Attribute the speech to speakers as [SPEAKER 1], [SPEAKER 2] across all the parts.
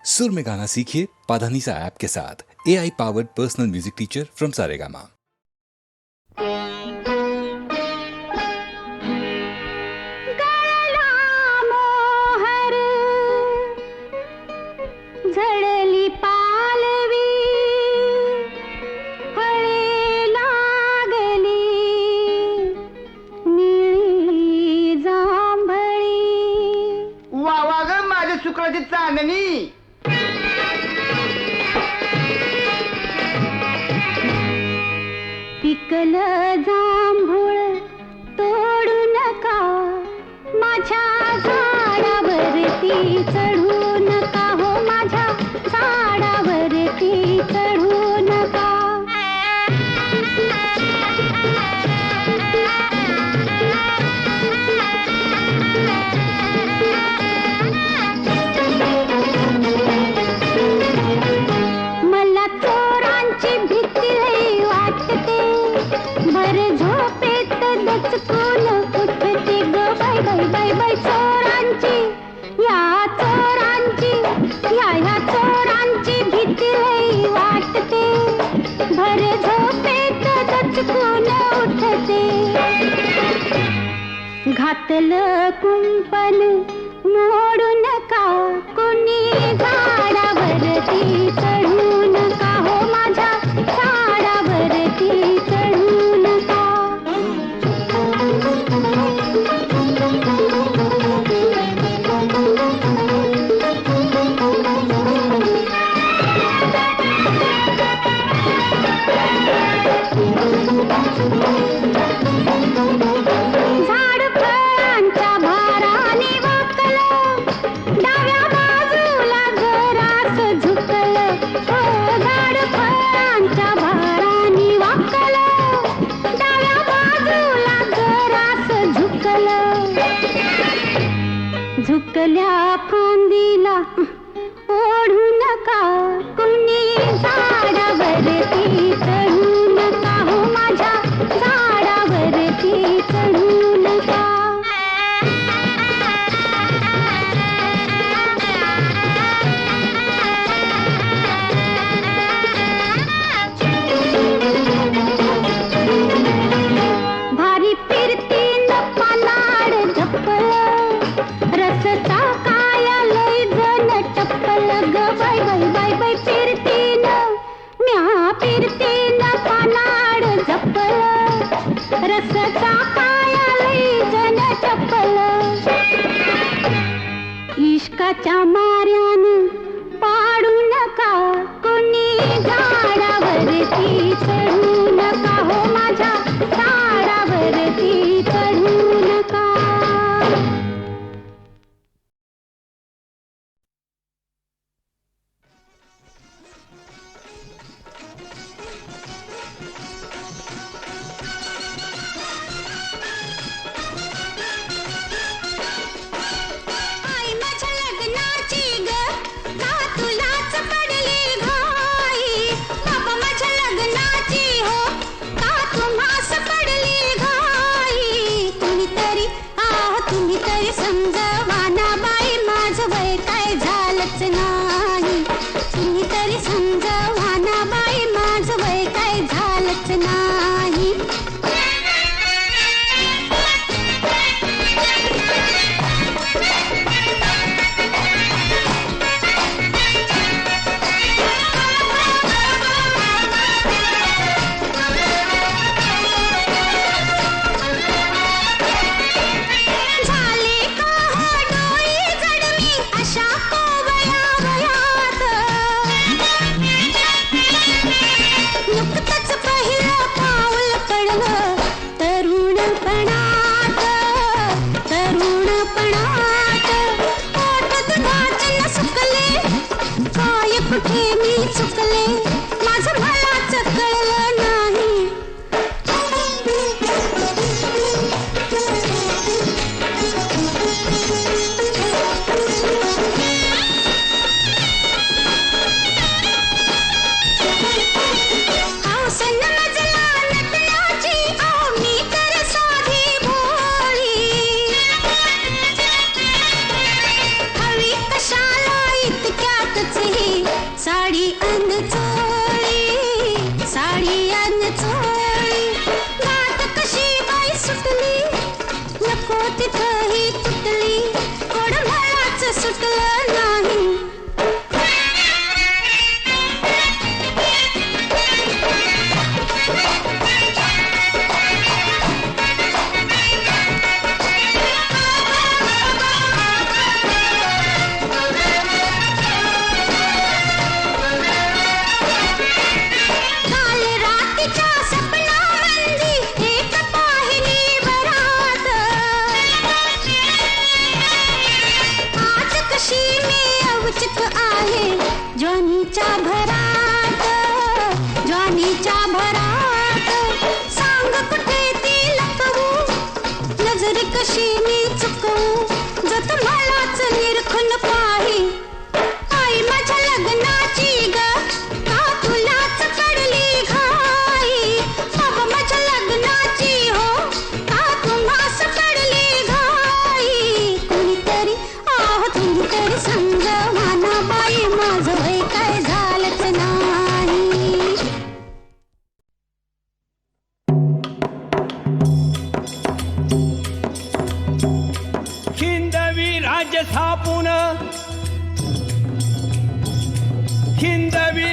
[SPEAKER 1] सुर में गाना सीखिए पाधानीसा ऐप के साथ। AI powered personal music teacher from Saregama.
[SPEAKER 2] झडली पालवी फळे लागली निळी जांभळी.
[SPEAKER 3] वा वा ग माझ्या शुक्राची चांदणी.
[SPEAKER 2] पिकलं जांभूळ तोडू नका माझ्या झाडावरती चढू नका हो माझ्या झाडावरती चढू नका. मला चोरांची भीती लई वाटते भर झोपेत दचकून उठते ग बाय बाय बाय बाय. चोरांची या चोरांची भीती लई वाटते भर झोपेत दचकून उठते. घातलं कुंपण मोडू नका कुणी झाडावरती चढू नका हो माझ्या झाडावरती चढू नका. झाड फळांच्या भाराने वाकलं डाव्या बाजूला जरासं झुकलं साडी अन चोळी साडी अन चोळी गात कशी बाई सुटली नको तिथं ही तुटली कोड मळाच सुटलं नाही ज्वानीच्या भरात सांग कुठे ती लपवू नजर कशी मी चुकवू जत मलाच निरखून पाही आई माझ्या लग्नाची ग का तुलाच कडली घाई बाबा माझ्या लग्नाची हो का तुम्हास कडली घाई कुणीतरी आहो तुम्ही संग माना बाई माझं वय काय झालंच नाही
[SPEAKER 4] हिंदवी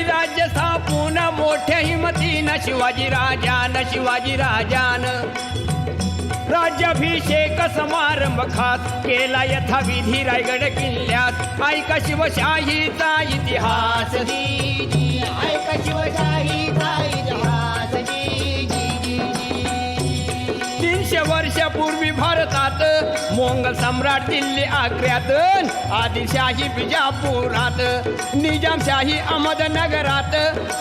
[SPEAKER 4] राज्य स्थापून मोठ्या हिमतीनं शिवाजी राजान राज्याभिषेक समारंभ खास केला यथाविधी रायगड किल्ल्यात ऐका शिवशाहीचा इतिहास ऐका शिवशाहीचा इतिहास 300 वर्षापूर्वी भारतात मोंगल सम्राट दिल्ली आग्र्यात आदिलशाही बिजापुरात निजामशाही अहमदनगरात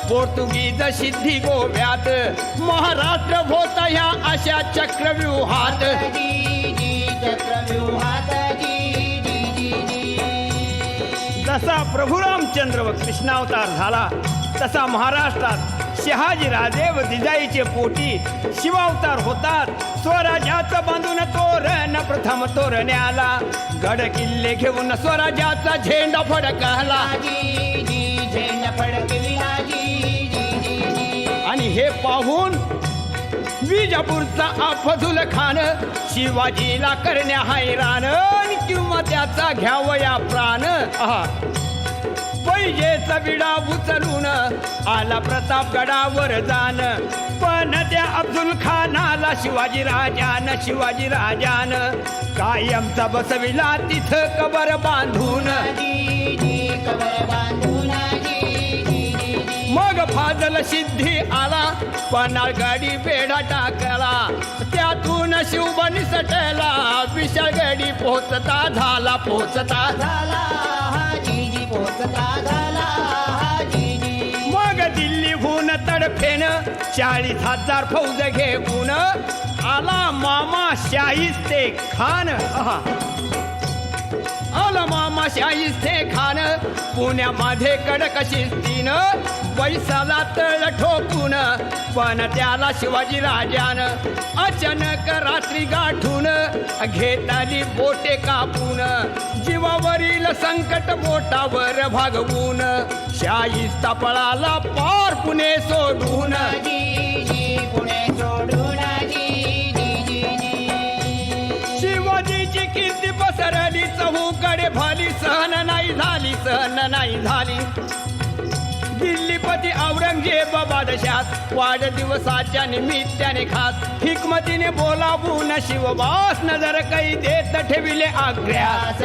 [SPEAKER 4] पोर्तुगीज सिद्धी गोव्यात महाराष्ट्र होता ह्या अशा चक्रव्यूहात जसा प्रभू रामचंद्र व कृष्णावतार झाला तसा महाराष्ट्रात शहाजी राजे व जिजाईचे पोटी शिवावतार होतात स्वराज्याचं बांधून तोरण प्रथम तोरण्याला गड किल्ले घेऊन स्वराज्याचा झेंडा फडकला आणि हे पाहून विजापूरचा अफझुल खान शिवाजीला करण्या हैराण किंवा त्याचा घ्यावया प्राण पैजेचा विडा उचलून आला प्रतापगडावर जाण पण त्या अफझुल खानाला शिवाजी राजान कायमचा बसविला तिथं कबर बांधून मग फाजल सिद्धी आला पन्हाळ गाडी बेडा टाकला त्यातून शिवबनी सटला विशाळगडी पोचता झाला मग दिल्लीहून तडफेन 40,000 फौज घेऊन आला मामा शाहिस्ते खान पुण्यामध्ये कडक शिस्तीनं पैसाला तळ ठोकून पण त्याला शिवाजी राजान अचानक रात्री गाठून घेताली बोटे कापून जीवावरील संकट बोटावर भागवून शाहिस्ता पळाला पार पुणे सोडून शिवाजीची कीर्ती पसरली चहूकडे भाली सहन नाही झाली दिल्लीपती औरंगजेब बादशाह वाढदिवसाच्या निमित्ताने खास हिकमतीने बोलावून शिवबास नजर कैदेत ठेविले आग्र्यास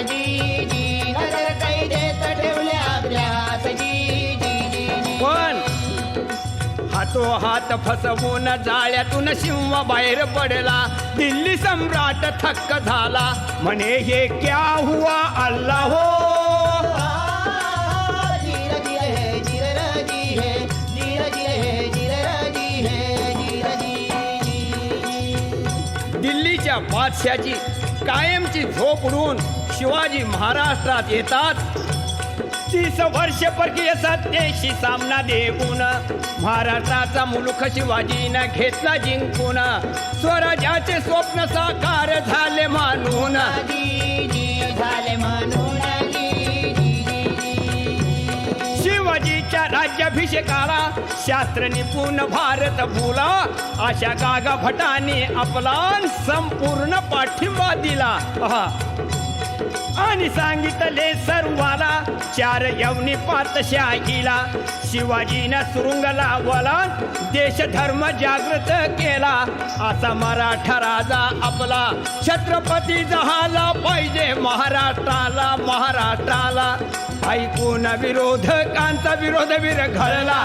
[SPEAKER 4] पण हातोहात फसवून जाळ्यातून सिंह बाहेर पडला दिल्ली सम्राट थक्क झाला म्हणे हे क्या हुआ अल्लाह हो दिल्लीच्या बादशाची कायमची झोप उडून शिवाजी महाराष्ट्रात येतात 30 वर्ष परकीय सत्तेशी सामना देऊन महाराष्ट्राचा मुलूख शिवाजीनं घेतला जिंकून स्वराज्याचे स्वप्न साकार झाले मानून शिवाजीच्या राज्याभिषेकाला शास्त्र निपुण भारत बोला अशा गागा भटाने आपला संपूर्ण पाठिंबा दिला. पहा आणि सांगितले सर्वाला चार यवनी पातशाहीला. शिवाजीनं सुरुंग लावला देश धर्म जागृत केला. असा मराठा राजा आपला छत्रपती झाला पाहिजे महाराष्ट्राला महाराष्ट्राला. ऐकून विरोधकांचा विरोध विरघळला.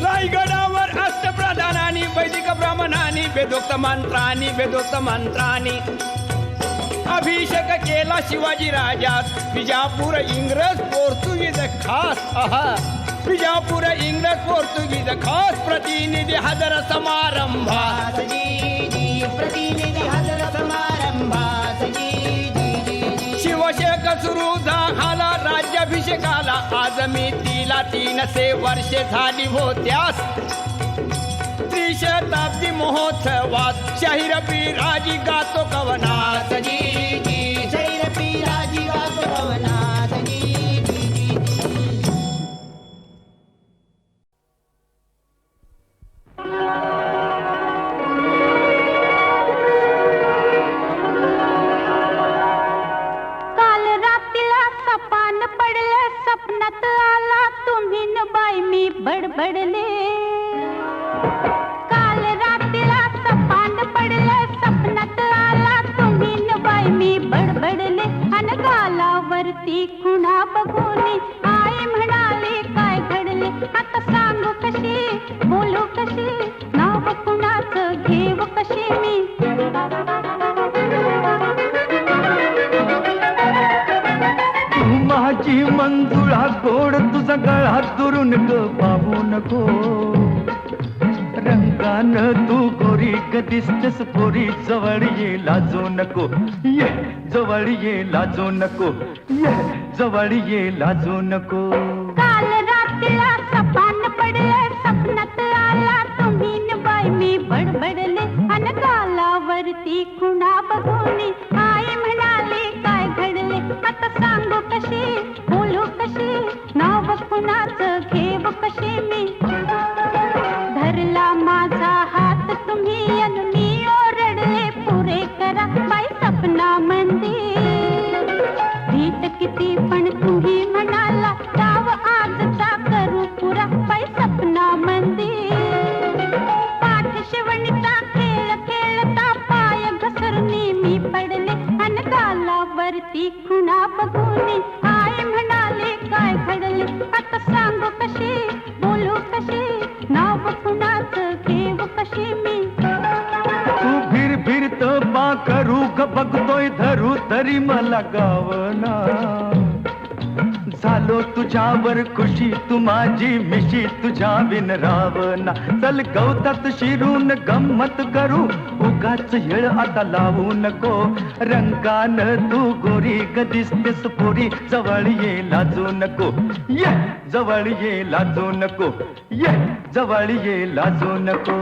[SPEAKER 4] रायगडावर अष्टप्रधानांनी वैदिक ब्राह्मणांनी वेदोक्त मंत्रांनी अभिषेक केला शिवाजी राजास. विजापूर इंग्रज पोर्तुगीज खास. विजापूर इंग्रज पोर्तुगीज खास प्रतिनिधी हजर समारंभात. शिवशेक सुरू झाला राज्याभिषेकाला. आज मी तिला 300 वर्षे झाली होत्यास. त्रिशताब्दी महोत्सवात शाहीर बिराजी गातो कवनात. शाहीर बिराजी गातो कवनात.
[SPEAKER 2] काल रात्रीला सपान पडलं सपनात आला तुम्ही न बाई मी बडबडले. काल रात्रीला सपान पडलं सपनात आला तुम्ही न बाई मी बडबडले. अन गालावरती खुणा बघून आई म्हणाले काय घडले. आता सांगू कशी बोलू कशी नाव कुणाचं घेऊ कशी मी.
[SPEAKER 5] माझी मंजुळा गोड तुझा गळा दुरून ग पाहू नको. रंगान तू गोरी ग दिसतेस पोरी जवळ ये लाजू नको. ये जवळ ये लाजू नको. ये जवळ ये लाजू नको.
[SPEAKER 2] काल रात्रीला सपान पडलं सपनात आला तुम्ही न बाई मी बडबडले. अन गालावरती खुणा बघून आई म्हणाले काय घडले. आता सांगू कशी बोलू कशी नाव कुणाचं घेऊ कशी मी. धरला माझा हात तुम्ही अन मी ओरडले पुरे करा बाई सपना मंदिर. भीत किती पण तुम्ही म्हणाला डाव आजचा करू पुरा बाई सपना मंदिर. पाठ शिवणीचा खेळ खेळता पाय घसरणी मी पडले. अन गालावरती खुणा बघून आई म्हणाले काय घडले. आता सांगू कशी बोलू कशी नाव कुणाचं घेऊ कशी मी.
[SPEAKER 5] तू फिरत पा करू ग बघतोय धरू तरी मला गावना. झालो तुझ्यावर खुशी तू माझी मिशी तुझ्या बिन रावना. चल गवतात शिरून गंमत करू उगाच येळ आता लावू नको. रंगान तू गोरी ग दिसतेस पोरी जवळ ये लाजू नको. ये जवळ ये लाजू नको. ये जवळ ये लाजू नको.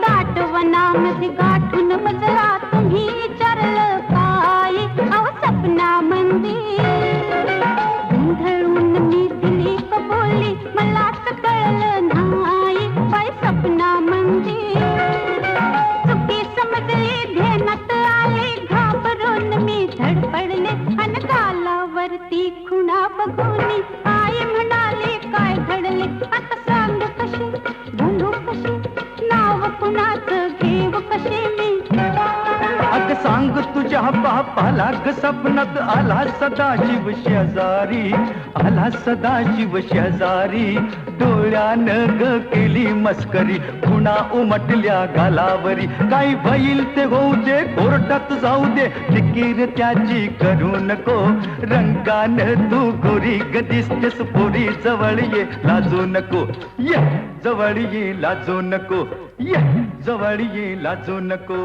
[SPEAKER 2] दाटवनामध्ये गाठून मजला तुम्ही विचारलं काय अहो सपना मंदिर. गोंधळून मी दिली कबोली मलाच कळलं नाही बाई सपना मंदिर. चुकी समजली ध्यानात आले घाबरून मी धडपडले. अन गालावरती खुणा बघून आई म्हणाले काय घडले. आता सांग कशी बोलू कशी नाव कुणाचं घेऊ कशी मी.
[SPEAKER 5] अग सांग तुझ्या बापाला ग सपनात आला सदाशिव शेजारी. आला सदाशिव शेजारी. डोळ्यानं ग केली मस्करी खुणा उमटल्या गालावरी. काही भईल ते होऊ दे कोर्टात जाऊ दे फिकीर त्याची करू नको. रंगान तू गोरी ग दिसतेस पोरी जवळ ये लाजू नको. ये जवळ ये लाजू नको. ये जवळ ये लाजू नको.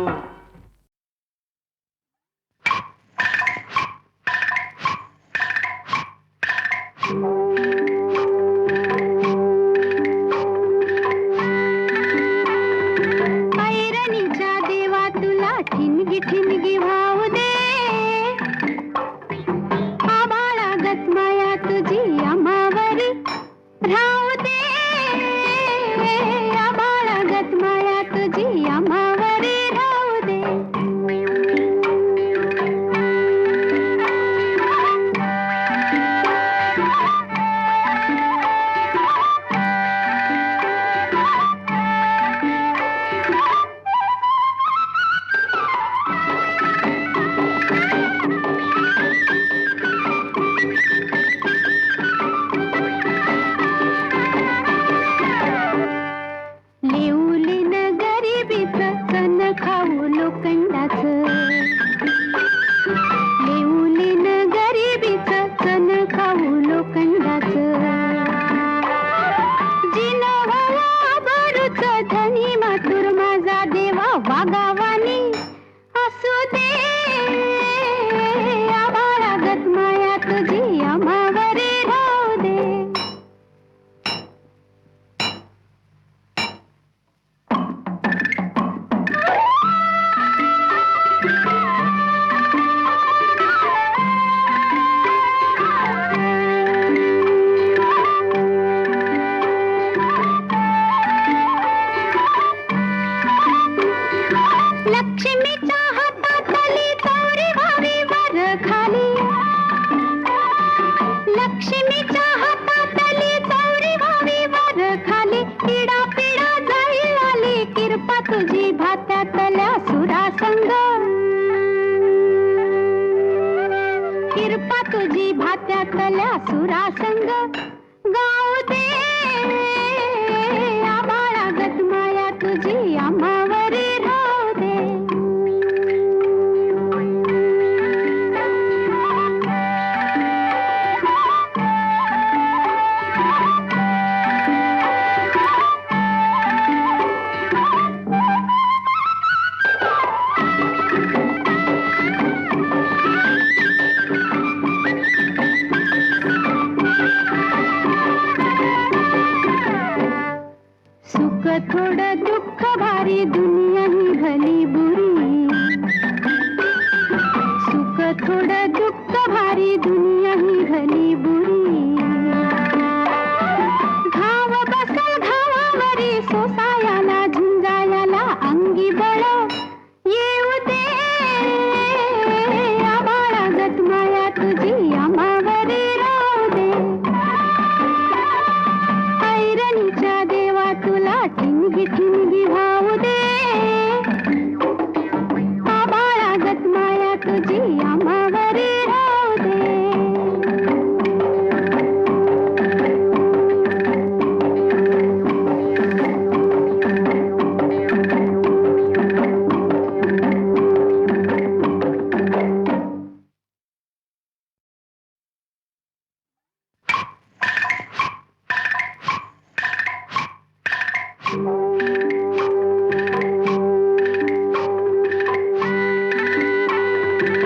[SPEAKER 2] थोडं दुःख भारी दुनिया ही भली बुरी सुख थोडं दुःख भारी दुनिया ही भली बुरी घाव बसल घावावरी सोसायाला झुंजायाला अंगी बळ येऊ दे आबाळागत माया तुझी आम्हावरी राहू दे ऐरणीच्या देवा तुला ठिणगी ठिणगी भाऊ दे आबाळागत माया तुझी आम्हावरी राहू दे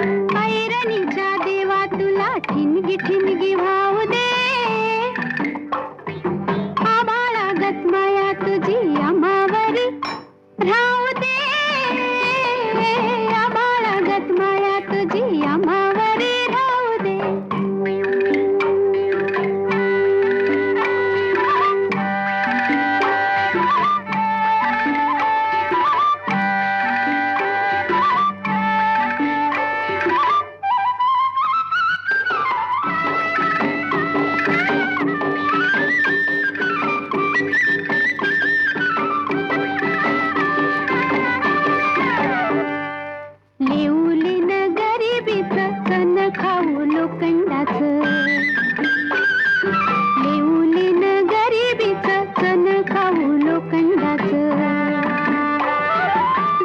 [SPEAKER 2] ऐरणीच्या देवा तुला ठिणगी ठिणगी भाऊ दे आबाळागत माया तुझी आम्हावरी राहू दे आबाळागत माया तुझी आम्हावरी राहू दे लेऊलीन गरिबीचं चण खाऊ लोखंडाचं लेऊलीन गरिबीचं चण खाऊ लोखंडाचं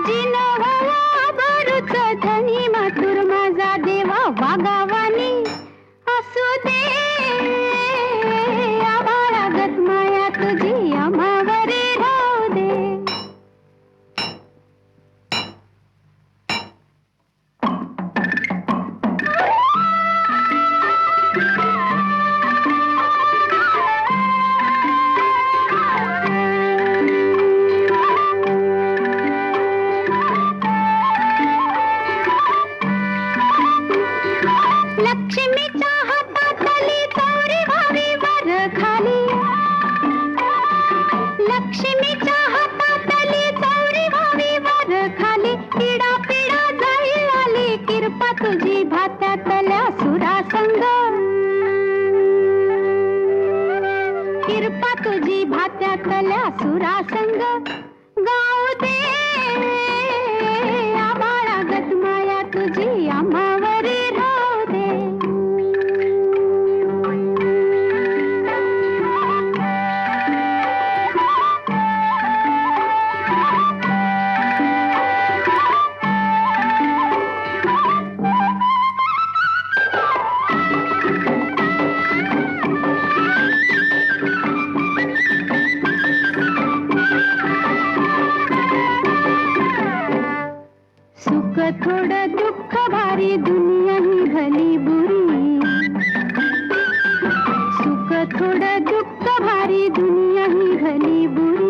[SPEAKER 2] जिन व्हावा बरूच धनी मातुर माझा देवा वागावानी असू दे आबाळागत माया तुझी आम्हावरी राहू दे लक्ष्मीच्या हातातली चौरी व्हावी वर खाली लक्ष्मीच्या हातातली चौरी व्हावी वर खाली पिडा पिडा जाईल आली किरपा तुझी भात्यातल्या सुरासंग किरपा तुझी भात्यातल्या सुरासंग गाऊ दे आबाळागत माया तुझी आम्हावरी राहू दे सुख थोडं दुःख भारी दुनिया ही भली बुरी सुख थोडं दुःख भारी दुनिया ही भली बुरी